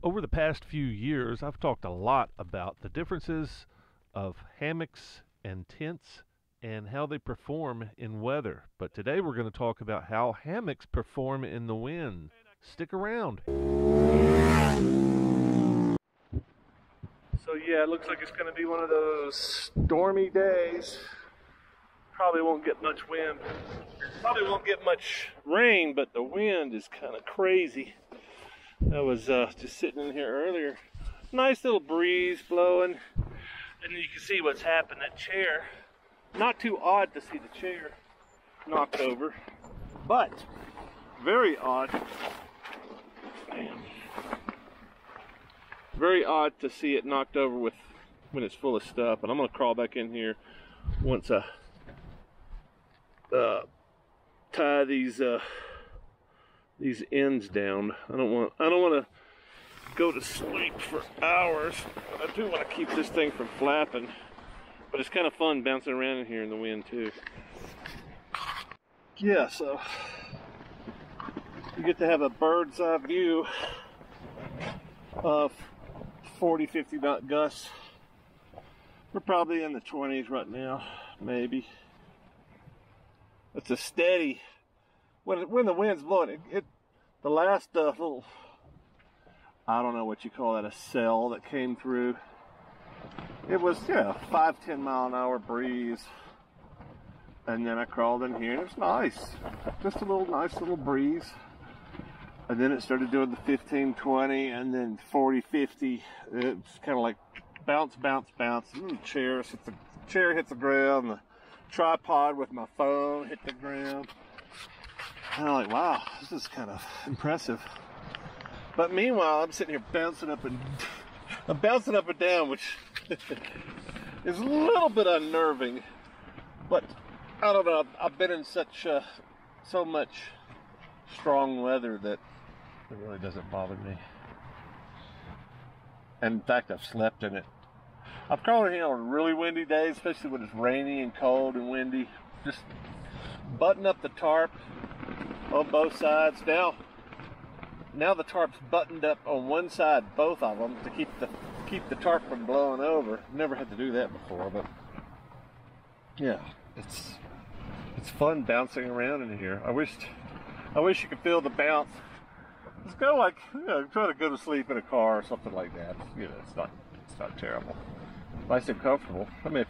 Over the past few years, I've talked a lot about the differences of hammocks and tents and how they perform in weather. But today we're going to talk about how hammocks perform in the wind. Stick around. So yeah, it looks like it's going to be one of those stormy days. Probably won't get much wind. Probably won't get much rain, but the wind is kind of crazy. I was just sitting in here earlier. Nice little breeze blowing. And you can see what's happened. That chair, not too odd to see the chair knocked over, but very odd. Bam. Very odd to see it knocked over when it's full of stuff. And I'm gonna crawl back in here once I tie these ends down. I don't want to go to sleep for hours, but I do want to keep this thing from flapping. But it's kind of fun bouncing around in here in the wind too. Yeah, so you get to have a bird's eye view of 40, 50 knot gusts. We're probably in the 20s right now, maybe. It's a steady, when the wind's blowing, the last little, I don't know what you call that, a cell that came through, it was, 5-10 mile an hour breeze. And then I crawled in here and it was nice. Just a nice little breeze. And then it started doing the 15, 20, and then 40, 50. It's kind of like bounce, bounce, bounce. And the chair hits the ground. The tripod with my phone hit the ground. And I'm like, wow, this is kind of impressive. But meanwhile, I'm sitting here bouncing up and down, which is a little bit unnerving. But I don't know. I've been in so much strong weather that it really doesn't bother me. And in fact, I've slept in it. I've crawled in here on really windy days, especially when it's rainy and cold and windy. Just button up the tarp on both sides. Now the tarp's buttoned up on one side, both of them, to keep the tarp from blowing over. Never had to do that before, but yeah, it's fun bouncing around in here. I wish you could feel the bounce. It's kind of like, trying to go to sleep in a car or something like that. It's not terrible. Nice and comfortable. I mean,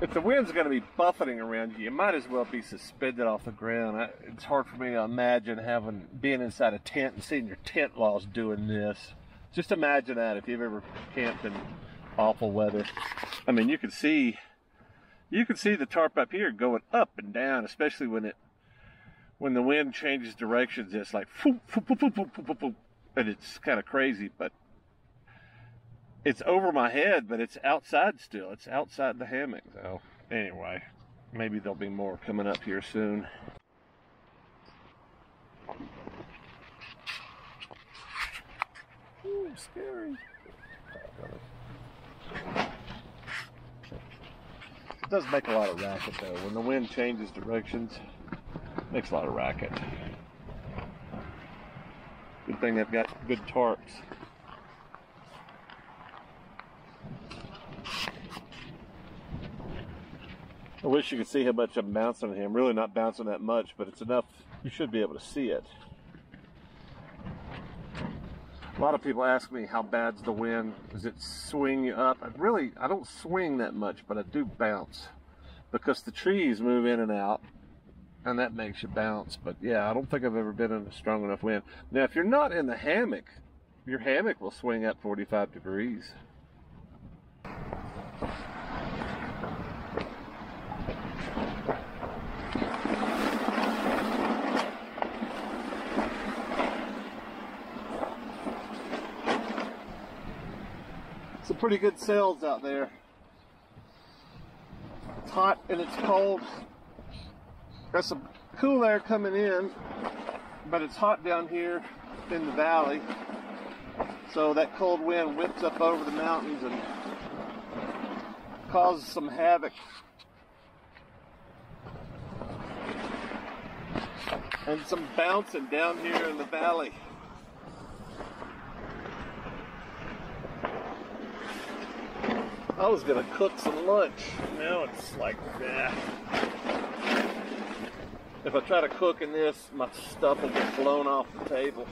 if the wind's going to be buffeting around you, you might as well be suspended off the ground. It's hard for me to imagine being inside a tent and seeing your tent walls doing this. Just imagine that if you've ever camped in awful weather. I mean, you can see the tarp up here going up and down, especially when the wind changes directions. It's like foop, foop, foop, foop, foop, foop, foop, and it's kind of crazy, but it's over my head, but it's outside still. It's outside the hammock. So anyway, maybe there'll be more coming up here soon. Ooh, scary. It does make a lot of racket though. When the wind changes directions, it makes a lot of racket. Good thing they've got good tarps. I wish you could see how much I'm bouncing here. I'm really not bouncing that much, but it's enough. You should be able to see it. A lot of people ask me how bad's the wind. Does it swing you up? I don't swing that much, but I do bounce because the trees move in and out, and that makes you bounce. But yeah, I don't think I've ever been in a strong enough wind. Now, if you're not in the hammock, your hammock will swing up 45 degrees. Some pretty good sails out there. It's hot and it's cold. Got some cool air coming in, but it's hot down here in the valley. So that cold wind whips up over the mountains and causes some havoc. And some bouncing down here in the valley. I was gonna cook some lunch. Now it's like, nah. If I try to cook in this, my stuff will get blown off the table.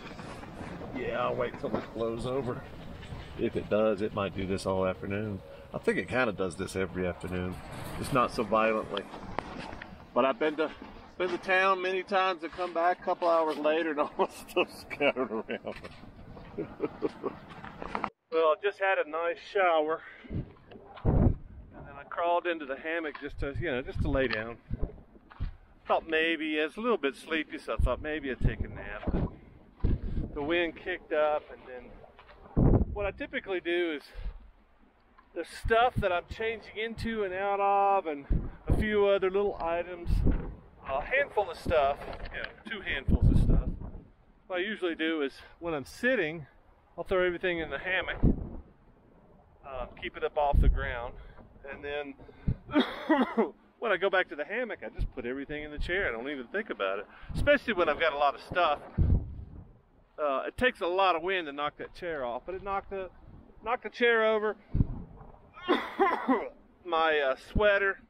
Yeah, I'll wait till it blows over. If it does, it might do this all afternoon. I think it kind of does this every afternoon. Just not so violently. But I've been to town many times and come back a couple hours later and all my stuff's scattered around. Well, I just had a nice shower. And then I crawled into the hammock just to lay down. Thought maybe, it's a little bit sleepy, so I thought maybe I'd take a nap. The wind kicked up, and then what I typically do is the stuff that I'm changing into and out of, and a few other little items, a handful of stuff, 2 handfuls of stuff. What I usually do is when I'm sitting, I'll throw everything in the hammock, keep it up off the ground, and then when I go back to the hammock, I just put everything in the chair. I don't even think about it, especially when I've got a lot of stuff. It takes a lot of wind to knock that chair off, but it knocked the chair over. My sweater,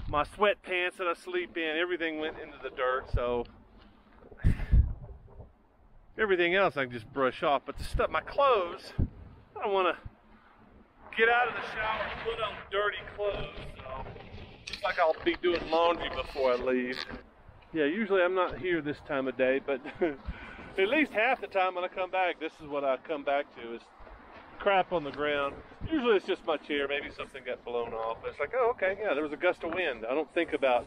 my sweatpants that I sleep in, everything went into the dirt, so everything else I can just brush off. But the stuff, my clothes, I don't want to get out of the shower and put on dirty clothes, so looks like I'll be doing laundry before I leave. Yeah, usually I'm not here this time of day, but at least half the time when I come back, this is what I come back to, is crap on the ground. Usually it's just my chair, maybe something got blown off. It's like, oh, okay, yeah, there was a gust of wind. I don't think about,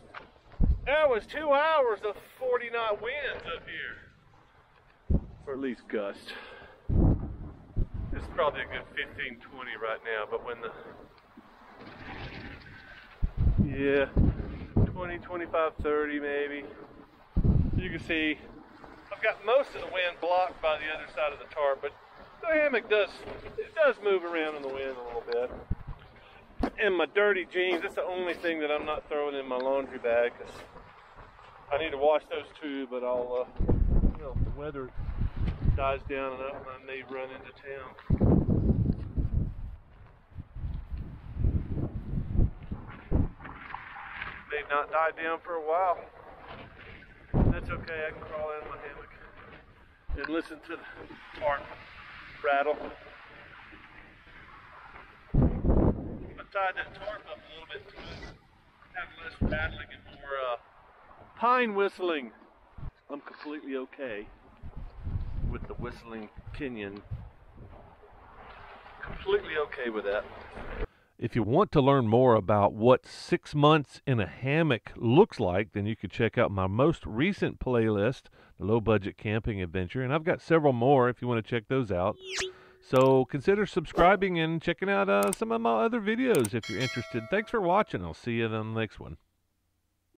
that was 2 hours of 40-knot winds up here. Or at least gust. It's probably a good 15, 20 right now, but when the, 20, 25, 30 maybe. You can see I've got most of the wind blocked by the other side of the tarp, but the hammock does move around in the wind a little bit. And my dirty jeans, that's the only thing that I'm not throwing in my laundry bag, because I need to wash those too, but I'll, if the weather dies down enough, I may run into town. May not die down for a while. That's okay, I can crawl out of my hammock and listen to the tarp rattle. I tied that tarp up a little bit to have less rattling and more pine whistling. I'm completely okay with the whistling pinion. Completely okay with that. If you want to learn more about what 6 months in a hammock looks like, then you could check out my most recent playlist, the Low Budget Camping Adventure, and I've got several more if you want to check those out. So consider subscribing and checking out some of my other videos if you're interested. Thanks for watching. I'll see you in the next one.